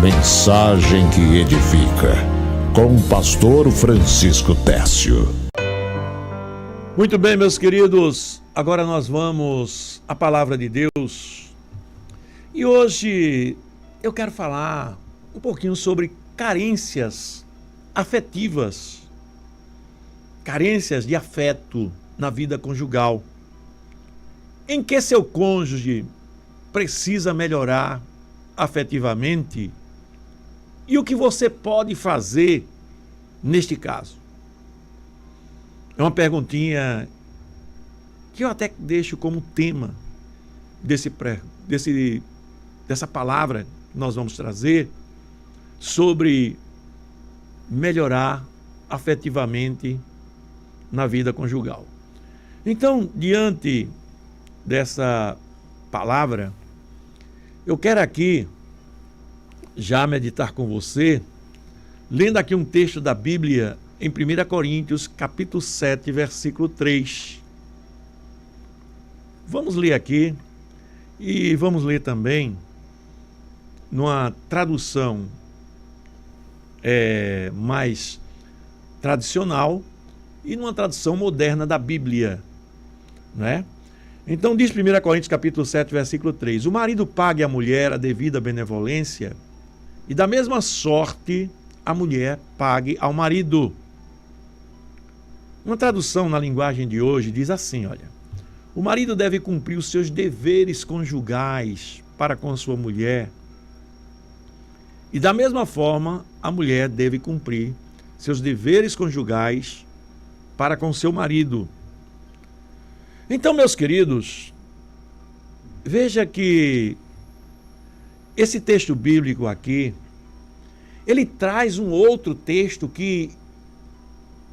Mensagem que edifica, com o pastor Francisco Tércio. Muito bem, meus queridos, agora nós vamos à palavra de Deus. E hoje eu quero falar um pouquinho sobre carências afetivas, carências de afeto na vida conjugal. Em que seu cônjuge precisa melhorar afetivamente e o que você pode fazer neste caso? É uma perguntinha que eu até deixo como tema dessa palavra que nós vamos trazer sobre melhorar afetivamente na vida conjugal. Então, diante dessa palavra, eu quero aqui já meditar com você, lendo aqui um texto da Bíblia em 1 Coríntios, capítulo 7, versículo 3. Vamos ler aqui e vamos ler também numa tradução mais tradicional e numa tradução moderna da Bíblia, não é? Então diz 1 Coríntios capítulo 7, versículo 3: o marido pague à mulher a devida benevolência, e da mesma sorte a mulher pague ao marido. Uma tradução na linguagem de hoje diz assim, olha: o marido deve cumprir os seus deveres conjugais para com sua mulher, e da mesma forma a mulher deve cumprir seus deveres conjugais para com seu marido. Então, meus queridos, veja que esse texto bíblico aqui, ele traz um outro texto que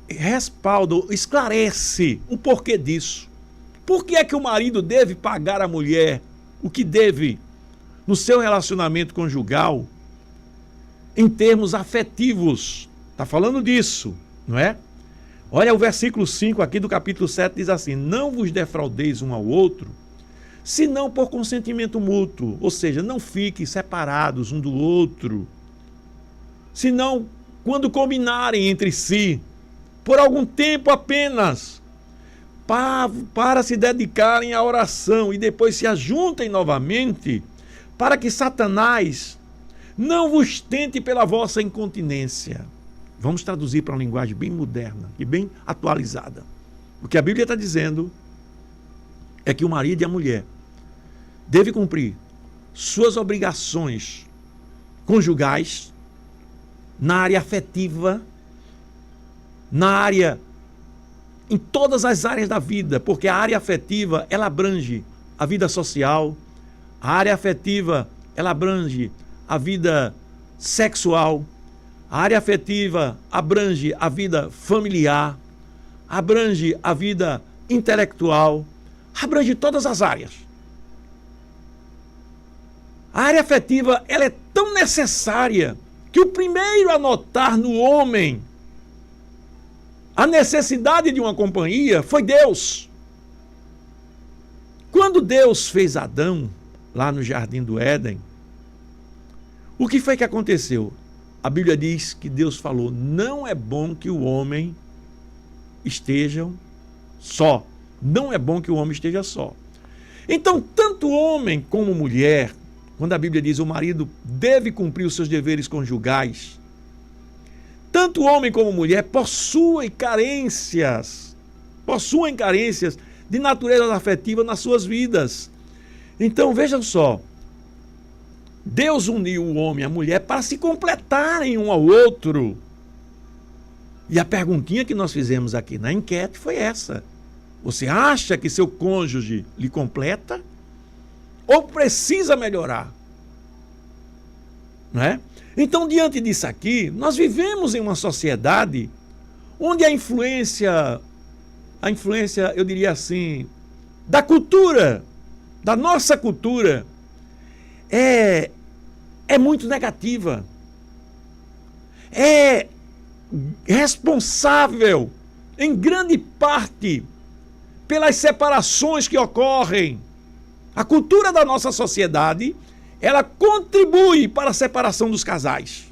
respalda, esclarece o porquê disso. Por que é que o marido deve pagar à mulher o que deve no seu relacionamento conjugal em termos afetivos? Está falando disso, não é? Olha o versículo 5 aqui do capítulo 7, diz assim: não vos defraudeis um ao outro, senão por consentimento mútuo, ou seja, não fiquem separados um do outro, senão quando combinarem entre si, por algum tempo apenas, para se dedicarem à oração e depois se ajuntem novamente, para que Satanás não vos tente pela vossa incontinência. Vamos traduzir para uma linguagem bem moderna e bem atualizada. O que a Bíblia está dizendo é que o marido e a mulher devem cumprir suas obrigações conjugais na área afetiva, em todas as áreas da vida, porque a área afetiva, ela abrange a vida social, a área afetiva, ela abrange a vida sexual, a área afetiva abrange a vida familiar, abrange a vida intelectual, abrange todas as áreas. A área afetiva, ela é tão necessária que o primeiro a notar no homem a necessidade de uma companhia foi Deus. Quando Deus fez Adão lá no Jardim do Éden, o que foi que aconteceu? A Bíblia diz que Deus falou: não é bom que o homem esteja só. Não é bom que o homem esteja só. Então, tanto homem como mulher, quando a Bíblia diz o marido deve cumprir os seus deveres conjugais, tanto homem como mulher possuem carências de natureza afetiva nas suas vidas. Então, vejam só, Deus uniu o homem e a mulher para se completarem um ao outro. E a perguntinha que nós fizemos aqui na enquete foi essa: você acha que seu cônjuge lhe completa? Ou precisa melhorar? Não é? Então, diante disso aqui, nós vivemos em uma sociedade onde a influência, eu diria assim, da cultura, da nossa cultura, é muito negativa. É responsável, em grande parte, pelas separações que ocorrem. A cultura da nossa sociedade ela contribui para a separação dos casais.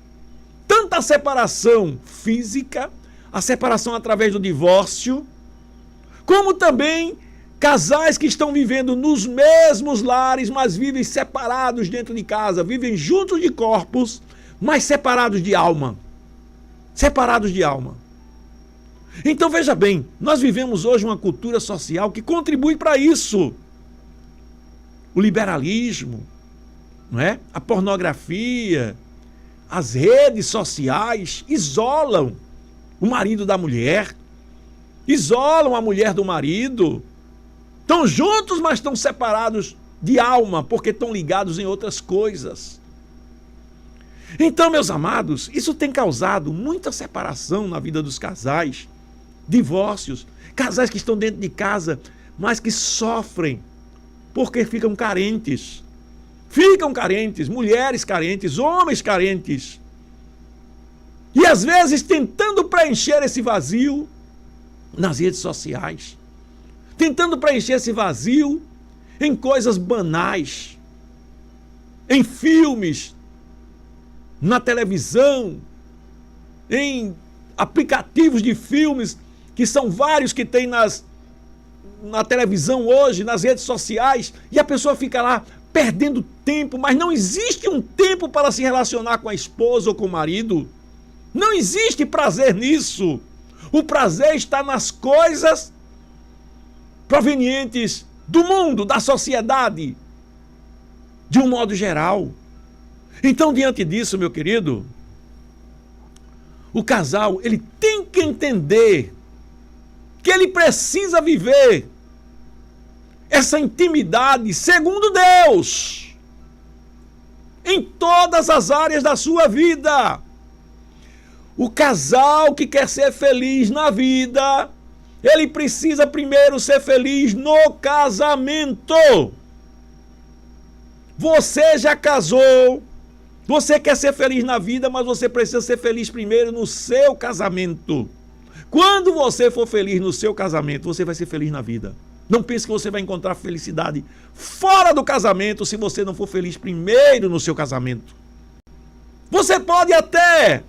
Tanto a separação física, a separação através do divórcio, como também casais que estão vivendo nos mesmos lares, mas vivem separados dentro de casa, vivem juntos de corpos, mas separados de alma. Separados de alma. Então veja bem, nós vivemos hoje uma cultura social que contribui para isso. O liberalismo, não é? A pornografia, as redes sociais isolam o marido da mulher, isolam a mulher do marido. Estão juntos, mas estão separados de alma, porque estão ligados em outras coisas. Então, meus amados, isso tem causado muita separação na vida dos casais, divórcios, casais que estão dentro de casa, mas que sofrem porque ficam carentes. Ficam carentes, mulheres carentes, homens carentes. E às vezes tentando preencher esse vazio nas redes sociais. Tentando preencher esse vazio em coisas banais, em filmes, na televisão, em aplicativos de filmes, que são vários que tem na televisão hoje, nas redes sociais, e a pessoa fica lá perdendo tempo, mas não existe um tempo para se relacionar com a esposa ou com o marido. Não existe prazer nisso. O prazer está nas coisas provenientes do mundo, da sociedade, de um modo geral. Então, diante disso, meu querido, o casal, ele tem que entender que ele precisa viver essa intimidade segundo Deus, em todas as áreas da sua vida. O casal que quer ser feliz na vida, ele precisa primeiro ser feliz no casamento. Você já casou, você quer ser feliz na vida, mas você precisa ser feliz primeiro no seu casamento. Quando você for feliz no seu casamento, você vai ser feliz na vida. Não pense que você vai encontrar felicidade fora do casamento se você não for feliz primeiro no seu casamento. Você pode até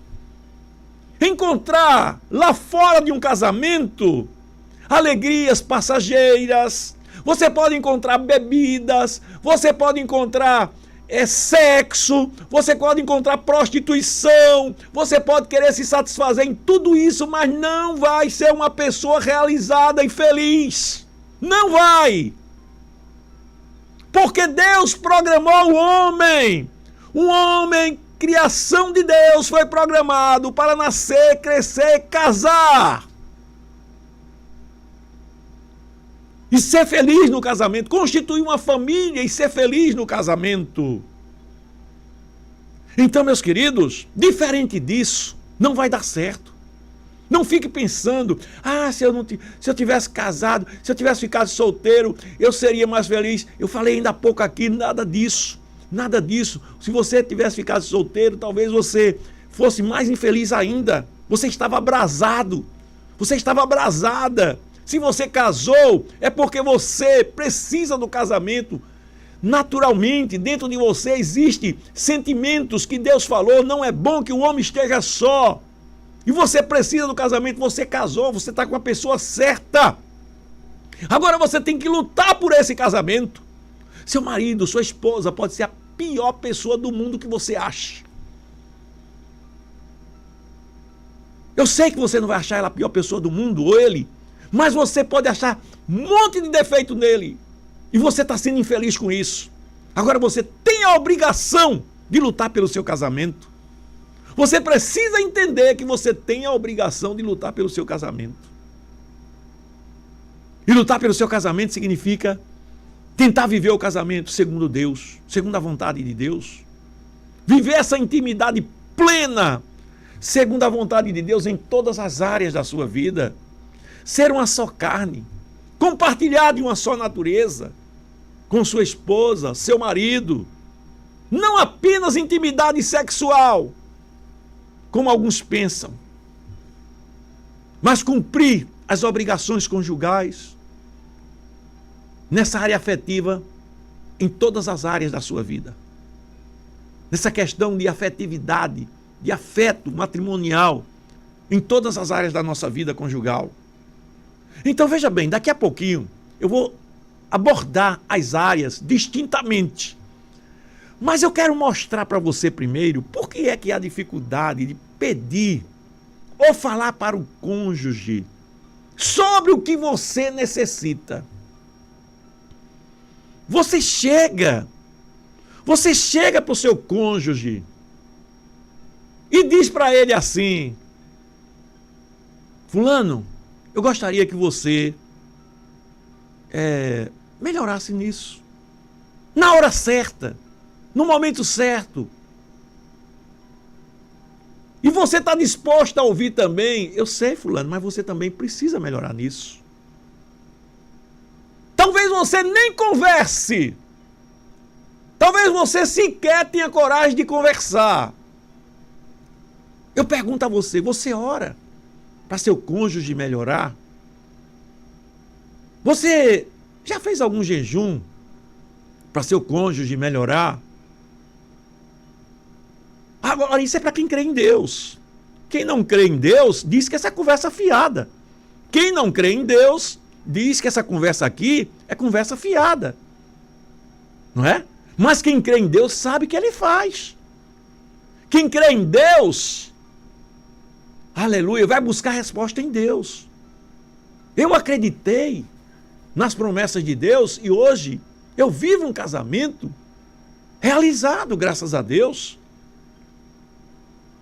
encontrar lá fora de um casamento alegrias passageiras, você pode encontrar bebidas, você pode encontrar sexo, você pode encontrar prostituição, você pode querer se satisfazer em tudo isso, mas não vai ser uma pessoa realizada e feliz. Não vai. Porque Deus programou o homem. Um homem, criação de Deus, foi programado para nascer, crescer, casar. E ser feliz no casamento, constituir uma família e ser feliz no casamento. Então, meus queridos, diferente disso, não vai dar certo. Não fique pensando, se eu tivesse casado, se eu tivesse ficado solteiro, eu seria mais feliz. Eu falei ainda há pouco aqui, nada disso, nada disso. Se você tivesse ficado solteiro, talvez você fosse mais infeliz ainda. Você estava abrasado, você estava abrasada. Se você casou, é porque você precisa do casamento. Naturalmente, dentro de você existem sentimentos que Deus falou, não é bom que o homem esteja só. E você precisa do casamento, você casou, você está com a pessoa certa. Agora você tem que lutar por esse casamento. Seu marido, sua esposa pode ser a pior pessoa do mundo que você acha. Eu sei que você não vai achar ela a pior pessoa do mundo, ou ele, mas você pode achar um monte de defeito nele. E você está sendo infeliz com isso. Agora você tem a obrigação de lutar pelo seu casamento. Você precisa entender que você tem a obrigação de lutar pelo seu casamento. E lutar pelo seu casamento significa tentar viver o casamento segundo Deus, segundo a vontade de Deus. Viver essa intimidade plena, segundo a vontade de Deus em todas as áreas da sua vida. Ser uma só carne, compartilhar de uma só natureza, com sua esposa, seu marido. Não apenas intimidade sexual, como alguns pensam, mas cumprir as obrigações conjugais nessa área afetiva, em todas as áreas da sua vida. nessa questão de afetividade, de afeto matrimonial, em todas as áreas da nossa vida conjugal. Então veja bem, daqui a pouquinho eu vou abordar as áreas distintamente. Mas eu quero mostrar para você primeiro por que é que há dificuldade de pedir ou falar para o cônjuge sobre o que você necessita. Você chega para o seu cônjuge e diz para ele assim: fulano, eu gostaria que você melhorasse nisso. Na hora certa, no momento certo. E você está disposto a ouvir também: eu sei, fulano, mas você também precisa melhorar nisso. Talvez você nem converse. Talvez você sequer tenha coragem de conversar. Eu pergunto a você: você ora para seu cônjuge melhorar? Você já fez algum jejum para seu cônjuge melhorar? Agora, isso é para quem crê em Deus. Quem não crê em Deus diz que essa conversa é fiada. Quem não crê em Deus diz que essa conversa aqui é conversa fiada. Não é? Mas quem crê em Deus sabe que Ele faz. Quem crê em Deus, aleluia, vai buscar resposta em Deus. Eu acreditei nas promessas de Deus e hoje eu vivo um casamento realizado, graças a Deus.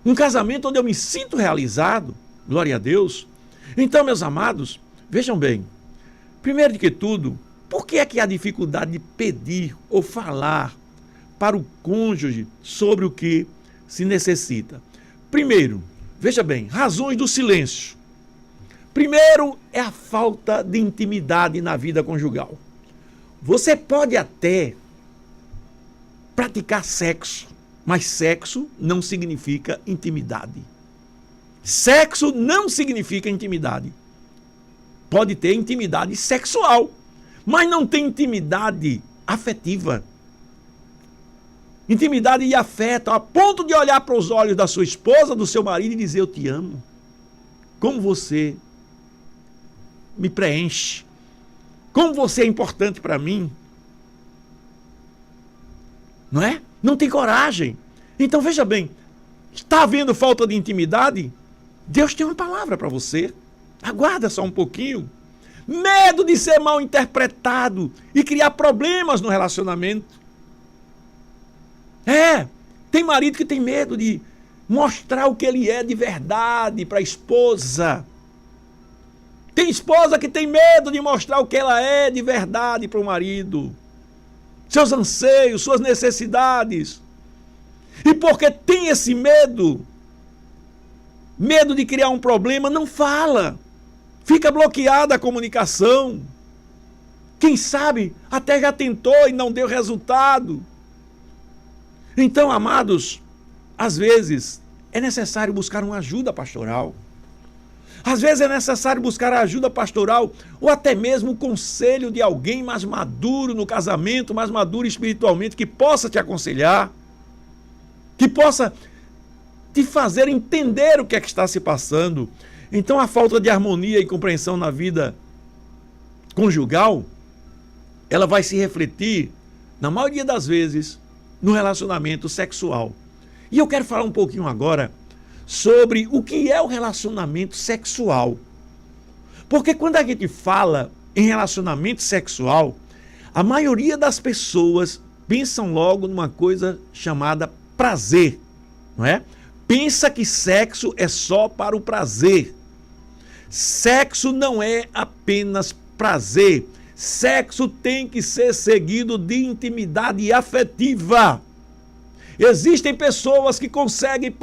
Um casamento onde eu me sinto realizado, glória a Deus. Então, meus amados, vejam bem, primeiro de que tudo, por que é que há dificuldade de pedir ou falar para o cônjuge sobre o que se necessita? Primeiro, veja bem, razões do silêncio. Primeiro é a falta de intimidade na vida conjugal. Você pode até praticar sexo, mas sexo não significa intimidade. Sexo não significa intimidade. Pode ter intimidade sexual, mas não tem intimidade afetiva. Intimidade e afeto, a ponto de olhar para os olhos da sua esposa, do seu marido e dizer: eu te amo. Como você me preenche. Como você é importante para mim. Não é? Não tem coragem. Então veja bem, está havendo falta de intimidade? Deus tem uma palavra para você. Aguarda só um pouquinho. Medo de ser mal interpretado e criar problemas no relacionamento. Tem marido que tem medo de mostrar o que ele é de verdade para a esposa. Tem esposa que tem medo de mostrar o que ela é de verdade para o marido. Seus anseios, suas necessidades. E porque tem esse medo de criar um problema, não fala. Fica bloqueada a comunicação. Quem sabe até já tentou e não deu resultado. Então, amados, às vezes é necessário buscar uma ajuda pastoral. Às vezes é necessário buscar a ajuda pastoral ou até mesmo o conselho de alguém mais maduro no casamento, mais maduro espiritualmente, que possa te aconselhar, que possa te fazer entender o que é que está se passando. Então, a falta de harmonia e compreensão na vida conjugal, ela vai se refletir, na maioria das vezes, no relacionamento sexual. E eu quero falar um pouquinho agora sobre o que é o relacionamento sexual. Porque quando a gente fala em relacionamento sexual, a maioria das pessoas pensam logo numa coisa chamada prazer, não é? Pensa que sexo é só para o prazer. Sexo não é apenas prazer. Sexo tem que ser seguido de intimidade afetiva. Existem pessoas que conseguem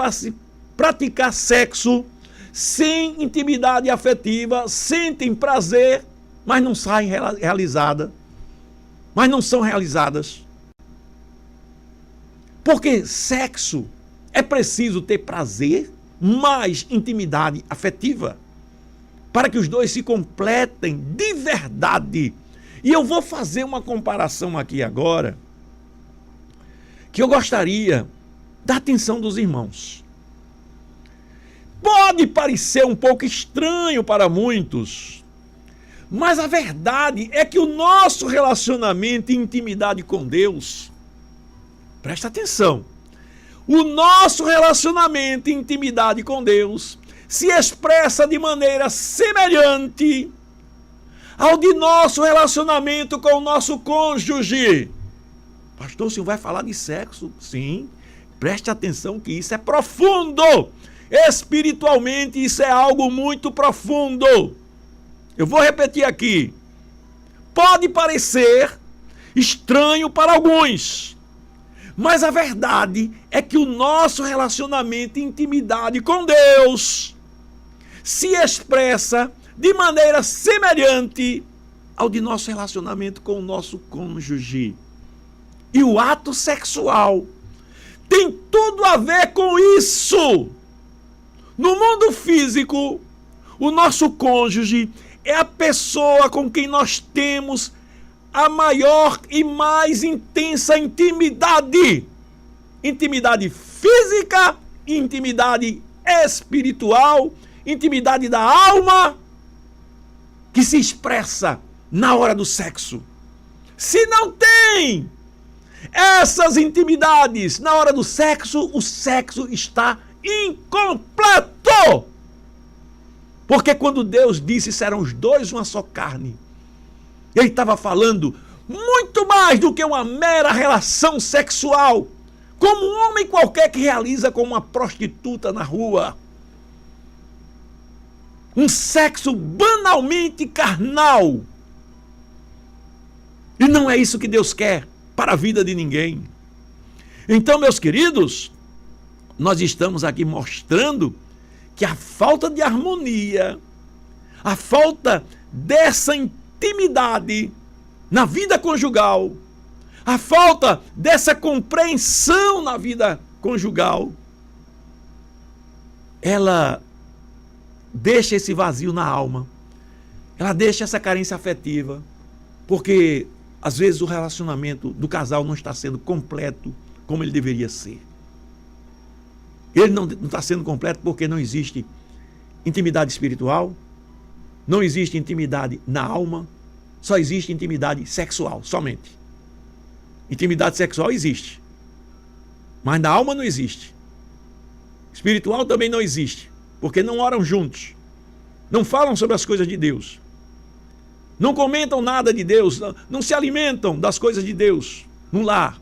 praticar sexo sem intimidade afetiva, sentem prazer, mas não saem realizadas. Mas não são realizadas. Porque sexo é preciso ter prazer, mais intimidade afetiva, para que os dois se completem de verdade. E eu vou fazer uma comparação aqui agora, que eu gostaria da atenção dos irmãos. Pode parecer um pouco estranho para muitos, mas a verdade é que o nosso relacionamento e intimidade com Deus, presta atenção, o nosso relacionamento e intimidade com Deus se expressa de maneira semelhante ao de nosso relacionamento com o nosso cônjuge. Pastor, o senhor vai falar de sexo? Sim, preste atenção que isso é profundo. Espiritualmente, isso é algo muito profundo. Eu vou repetir aqui. Pode parecer estranho para alguns, mas a verdade é que o nosso relacionamento e intimidade com Deus se expressa de maneira semelhante ao de nosso relacionamento com o nosso cônjuge. E o ato sexual tem tudo a ver com isso. No mundo físico, o nosso cônjuge é a pessoa com quem nós temos a maior e mais intensa intimidade. Intimidade física, intimidade espiritual, intimidade da alma, que se expressa na hora do sexo. Se não tem essas intimidades na hora do sexo, o sexo está incompleto. Porque quando Deus disse serão os dois uma só carne, Ele estava falando muito mais do que uma mera relação sexual, como um homem qualquer que realiza com uma prostituta na rua. Um sexo banalmente carnal. E não é isso que Deus quer para a vida de ninguém. Então, meus queridos, nós estamos aqui mostrando que a falta de harmonia, a falta dessa intimidade na vida conjugal, a falta dessa compreensão na vida conjugal, ela deixa esse vazio na alma, ela deixa essa carência afetiva, porque às vezes o relacionamento do casal não está sendo completo como ele deveria ser. Ele não está sendo completo porque não existe intimidade espiritual, não existe intimidade na alma, só existe intimidade sexual, somente. Intimidade sexual existe, mas na alma não existe. Espiritual também não existe, porque não oram juntos, não falam sobre as coisas de Deus, não comentam nada de Deus, não se alimentam das coisas de Deus no lar.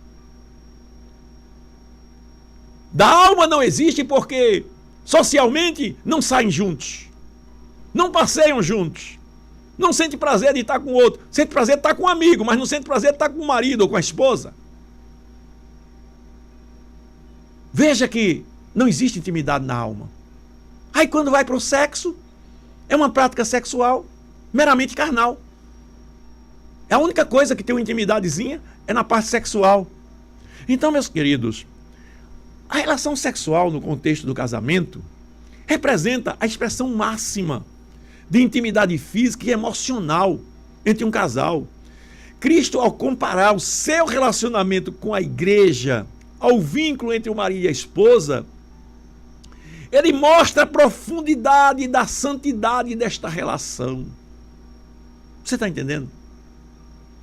Da alma não existe porque socialmente não saem juntos, não passeiam juntos, não sente prazer de estar com o outro, sente prazer de estar com um amigo, mas não sente prazer de estar com o marido ou com a esposa. Veja que não existe intimidade na alma. Aí quando vai para o sexo, é uma prática sexual meramente carnal. A única coisa que tem uma intimidadezinha é na parte sexual. Então, meus queridos, a relação sexual no contexto do casamento representa a expressão máxima de intimidade física e emocional entre um casal. Cristo, ao comparar o seu relacionamento com a igreja ao vínculo entre o marido e a esposa, ele mostra a profundidade da santidade desta relação. Você está entendendo?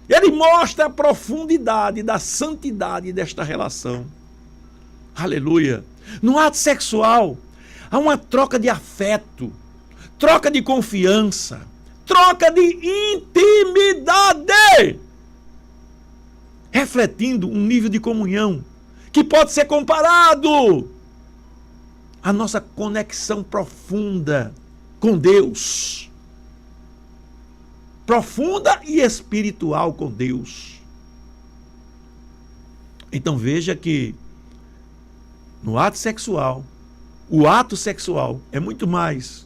Ele mostra a profundidade da santidade desta relação. Aleluia. No ato sexual, há uma troca de afeto, troca de confiança, troca de intimidade, refletindo um nível de comunhão que pode ser comparado à nossa conexão profunda com Deus. Profunda e espiritual com Deus. Então veja que no ato sexual, o ato sexual é muito mais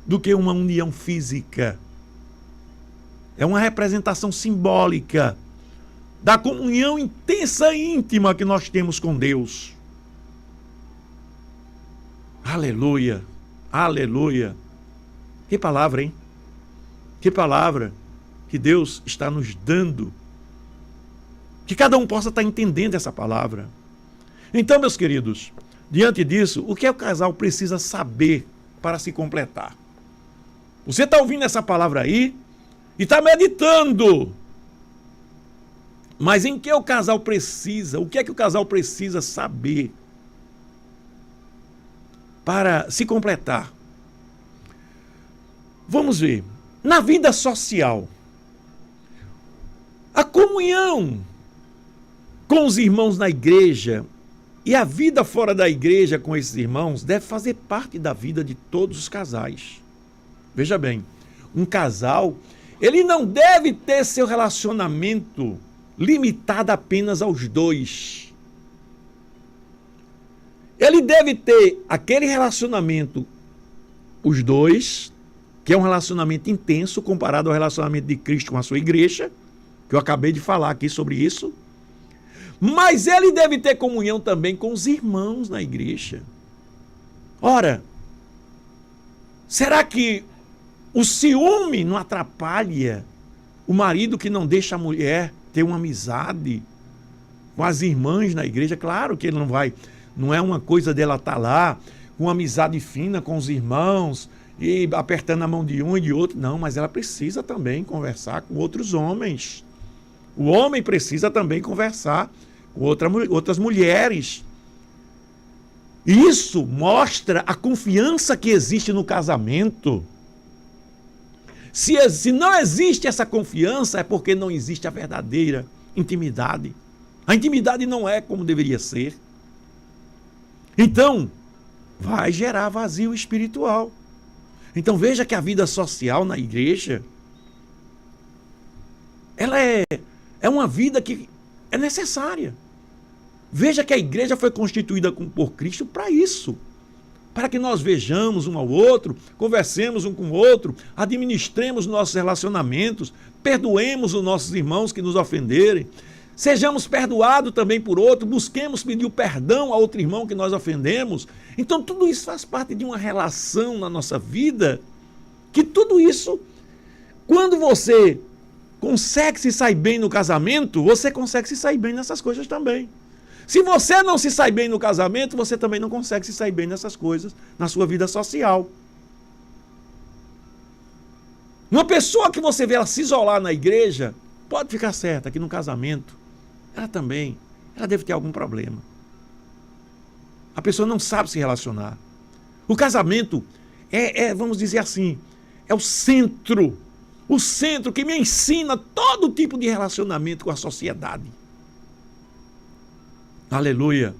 do que uma união física. É uma representação simbólica da comunhão intensa e íntima que nós temos com Deus. Aleluia, aleluia. Que palavra, hein? Que palavra que Deus está nos dando. Que cada um possa estar entendendo essa palavra. Então, meus queridos, diante disso, o que é o casal precisa saber para se completar? Você está ouvindo essa palavra aí e está meditando. Mas em que o casal precisa? O que é que o casal precisa saber para se completar? Vamos ver. Na vida social, a comunhão com os irmãos na igreja e a vida fora da igreja com esses irmãos deve fazer parte da vida de todos os casais. Veja bem, um casal, ele não deve ter seu relacionamento limitado apenas aos dois. Ele deve ter aquele relacionamento, os dois, que é um relacionamento intenso comparado ao relacionamento de Cristo com a sua igreja, que eu acabei de falar aqui sobre isso. Mas ele deve ter comunhão também com os irmãos na igreja. Ora, será que o ciúme não atrapalha o marido que não deixa a mulher ter uma amizade com as irmãs na igreja? Claro que ele não é uma coisa dela estar lá com uma amizade fina com os irmãos e apertando a mão de um e de outro. Não, mas ela precisa também conversar com outros homens. O homem precisa também conversar com outras mulheres. Isso mostra a confiança que existe no casamento. Se não existe essa confiança, é porque não existe a verdadeira intimidade. A intimidade não é como deveria ser. Então, vai gerar vazio espiritual. Então, veja que a vida social na igreja, ela é uma vida que é necessária. Veja que a igreja foi constituída por Cristo para isso. Para que nós vejamos um ao outro, conversemos um com o outro, administremos nossos relacionamentos, perdoemos os nossos irmãos que nos ofenderem, sejamos perdoados também por outro, busquemos pedir o perdão a outro irmão que nós ofendemos. Então tudo isso faz parte de uma relação na nossa vida, que tudo isso, quando você consegue se sair bem no casamento, você consegue se sair bem nessas coisas também. Se você não se sai bem no casamento, você também não consegue se sair bem nessas coisas na sua vida social. Uma pessoa que você vê ela se isolar na igreja, pode ficar certa que no casamento, ela deve ter algum problema. A pessoa não sabe se relacionar. O casamento vamos dizer assim, é o centro que me ensina todo tipo de relacionamento com a sociedade. Aleluia.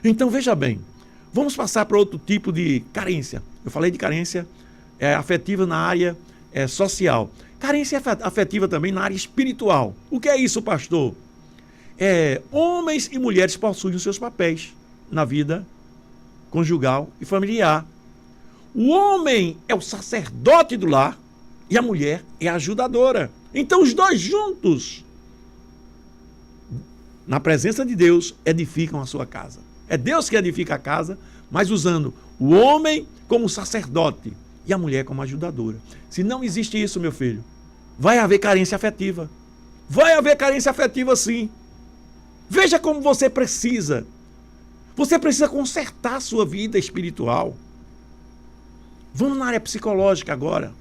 Então, veja bem, vamos passar para outro tipo de carência. Eu falei de carência afetiva na área social. Carência afetiva também na área espiritual. O que é isso, pastor? Homens e mulheres possuem os seus papéis na vida conjugal e familiar. O homem é o sacerdote do lar e a mulher é a ajudadora. Então, os dois juntos, na presença de Deus, edificam a sua casa. É Deus que edifica a casa, mas usando o homem como sacerdote e a mulher como ajudadora. Se não existe isso, meu filho, vai haver carência afetiva. Vai haver carência afetiva, sim. Veja como você precisa. Você precisa consertar a sua vida espiritual. Vamos na área psicológica agora.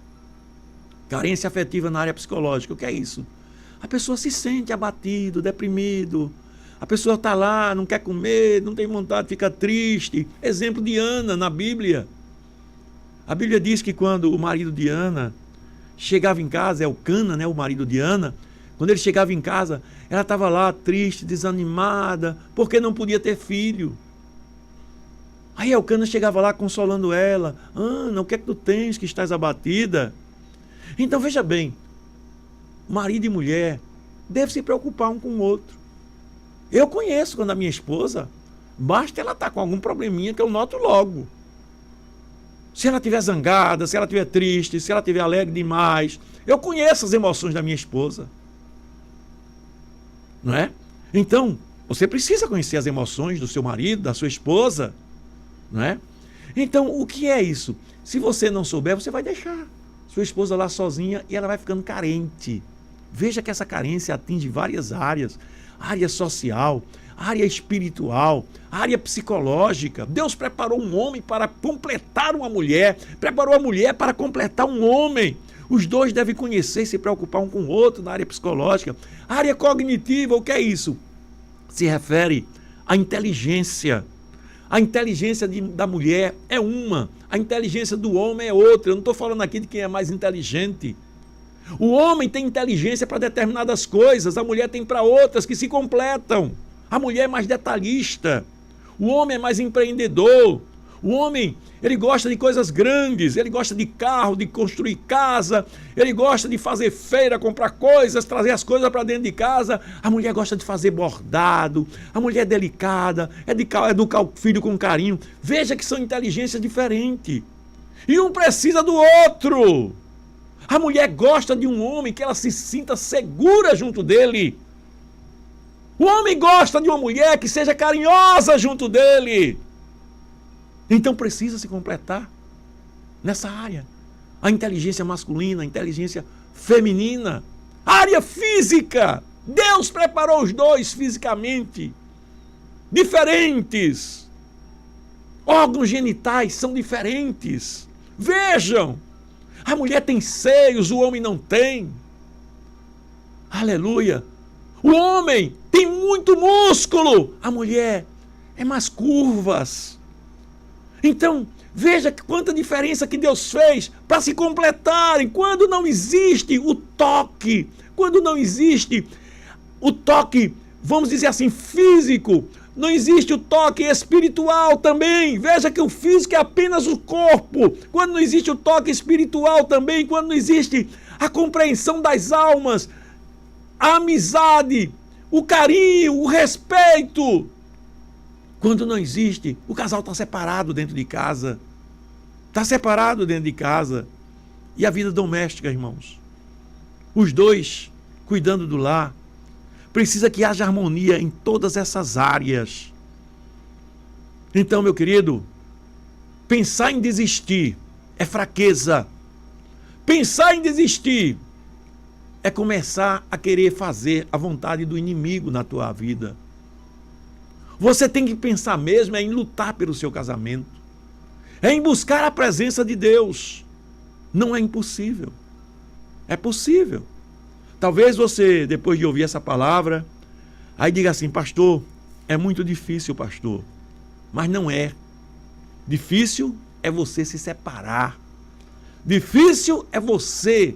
Carência afetiva na área psicológica. O que é isso? A pessoa se sente abatido, deprimido. A pessoa está lá, não quer comer, não tem vontade, fica triste. Exemplo de Ana na Bíblia. A Bíblia diz que quando o marido de Ana chegava em casa, Elcana, né, o marido de Ana, quando ele chegava em casa, ela estava lá triste, desanimada, porque não podia ter filho. Aí Elcana chegava lá consolando ela. Ana, o que é que tu tens que estás abatida? Então veja bem, marido e mulher devem se preocupar um com o outro. Eu conheço quando a minha esposa, basta ela estar com algum probleminha que eu noto logo. Se ela estiver zangada, se ela estiver triste, se ela estiver alegre demais, eu conheço as emoções da minha esposa. Não é? Então, você precisa conhecer as emoções do seu marido, da sua esposa. Não é? Então, o que é isso? Se você não souber, você vai deixar sua esposa lá sozinha e ela vai ficando carente. Veja que essa carência atinge várias áreas. área social, área espiritual, área psicológica. Deus preparou um homem para completar uma mulher, preparou a mulher para completar um homem. Os dois devem conhecer e se preocupar um com o outro na área psicológica. A área cognitiva, o que é isso? Se refere à inteligência. A inteligência da mulher é uma, a inteligência do homem é outra. Eu não estou falando aqui de quem é mais inteligente. O homem tem inteligência para determinadas coisas, a mulher tem para outras que se completam. A mulher é mais detalhista, o homem é mais empreendedor. O homem, ele gosta de coisas grandes, ele gosta de carro, de construir casa, ele gosta de fazer feira, comprar coisas, trazer as coisas para dentro de casa. A mulher gosta de fazer bordado, a mulher é delicada, educar o filho com carinho. Veja que são inteligências diferentes. E um precisa do outro. A mulher gosta de um homem que ela se sinta segura junto dele. O homem gosta de uma mulher que seja carinhosa junto dele. Então precisa se completar nessa área. A inteligência masculina, a inteligência feminina. A área física. Deus preparou os dois fisicamente. Diferentes. Órgãos genitais são diferentes. Vejam. A mulher tem seios, o homem não tem. Aleluia. O homem tem muito músculo. A mulher é mais curvas. Então, veja quanta diferença que Deus fez para se completarem. Quando não existe o toque, quando não existe o toque, vamos dizer assim, físico, não existe o toque espiritual também. Veja que o físico é apenas o corpo. Quando não existe o toque espiritual também, quando não existe a compreensão das almas, a amizade, o carinho, o respeito. Quando não existe, o casal está separado dentro de casa. Está separado dentro de casa. E a vida doméstica, irmãos? Os dois cuidando do lar. Precisa que haja harmonia em todas essas áreas. Então, meu querido, pensar em desistir é fraqueza. Pensar em desistir é começar a querer fazer a vontade do inimigo na tua vida. Você tem que pensar mesmo em lutar pelo seu casamento. É em buscar a presença de Deus. Não é impossível. É possível. Talvez você, depois de ouvir essa palavra, aí diga assim, pastor, é muito difícil, pastor. Mas não é. Difícil é você se separar. Difícil é você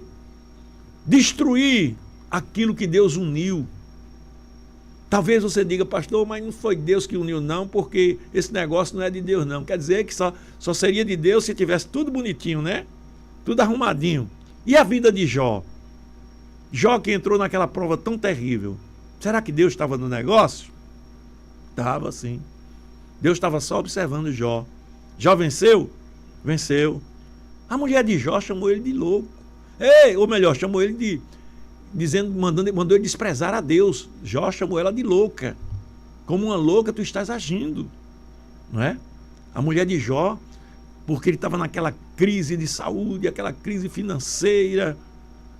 destruir aquilo que Deus uniu. Talvez você diga, pastor, mas não foi Deus que uniu não, porque esse negócio não é de Deus não. Quer dizer que só seria de Deus se tivesse tudo bonitinho, né? Tudo arrumadinho. E a vida de Jó? Jó que entrou naquela prova tão terrível. Será que Deus estava no negócio? Estava sim. Deus estava só observando Jó. Jó venceu? Venceu. A mulher de Jó chamou ele de louco. Ou melhor, chamou ele de... mandou ele desprezar a Deus. Jó chamou ela de louca. Como uma louca tu estás agindo. Não é? A mulher de Jó, porque ele estava naquela crise de saúde, aquela crise financeira,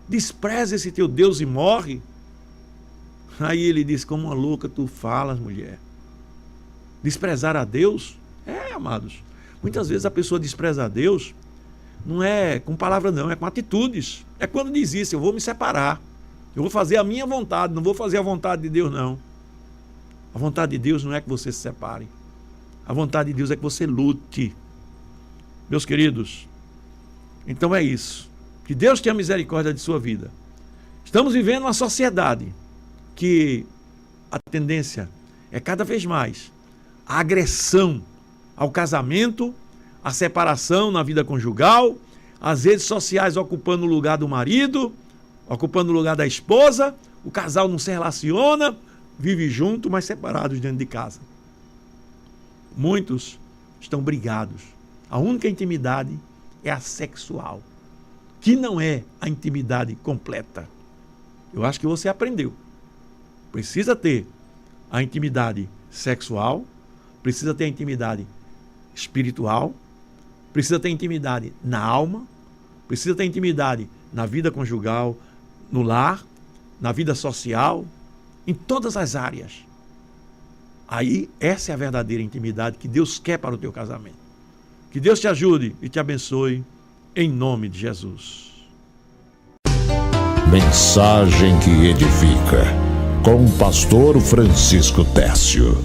despreza esse teu Deus e morre. Aí ele diz, como uma louca tu falas, mulher. Desprezar a Deus? Amados. Muitas vezes a pessoa despreza a Deus, não é com palavra não, é com atitudes. É quando diz isso, eu vou me separar. Eu vou fazer a minha vontade, não vou fazer a vontade de Deus não. A vontade de Deus não é que você se separe. A vontade de Deus é que você lute. Meus queridos, então é isso. Que Deus tenha misericórdia de sua vida. Estamos vivendo uma sociedade que a tendência é cada vez mais a agressão ao casamento, a separação na vida conjugal, as redes sociais ocupando o lugar do marido, ocupando o lugar da esposa, o casal não se relaciona, vive junto, mas separados dentro de casa. Muitos estão brigados. A única intimidade é a sexual, que não é a intimidade completa. Eu acho que você aprendeu. Precisa ter a intimidade sexual, precisa ter a intimidade espiritual, precisa ter intimidade na alma, precisa ter intimidade na vida conjugal, no lar, na vida social em todas as áreas. Aí, essa é a verdadeira intimidade que Deus quer para o teu casamento. Que Deus te ajude e te abençoe, em nome de Jesus. Mensagem que edifica, com o pastor Francisco Tércio.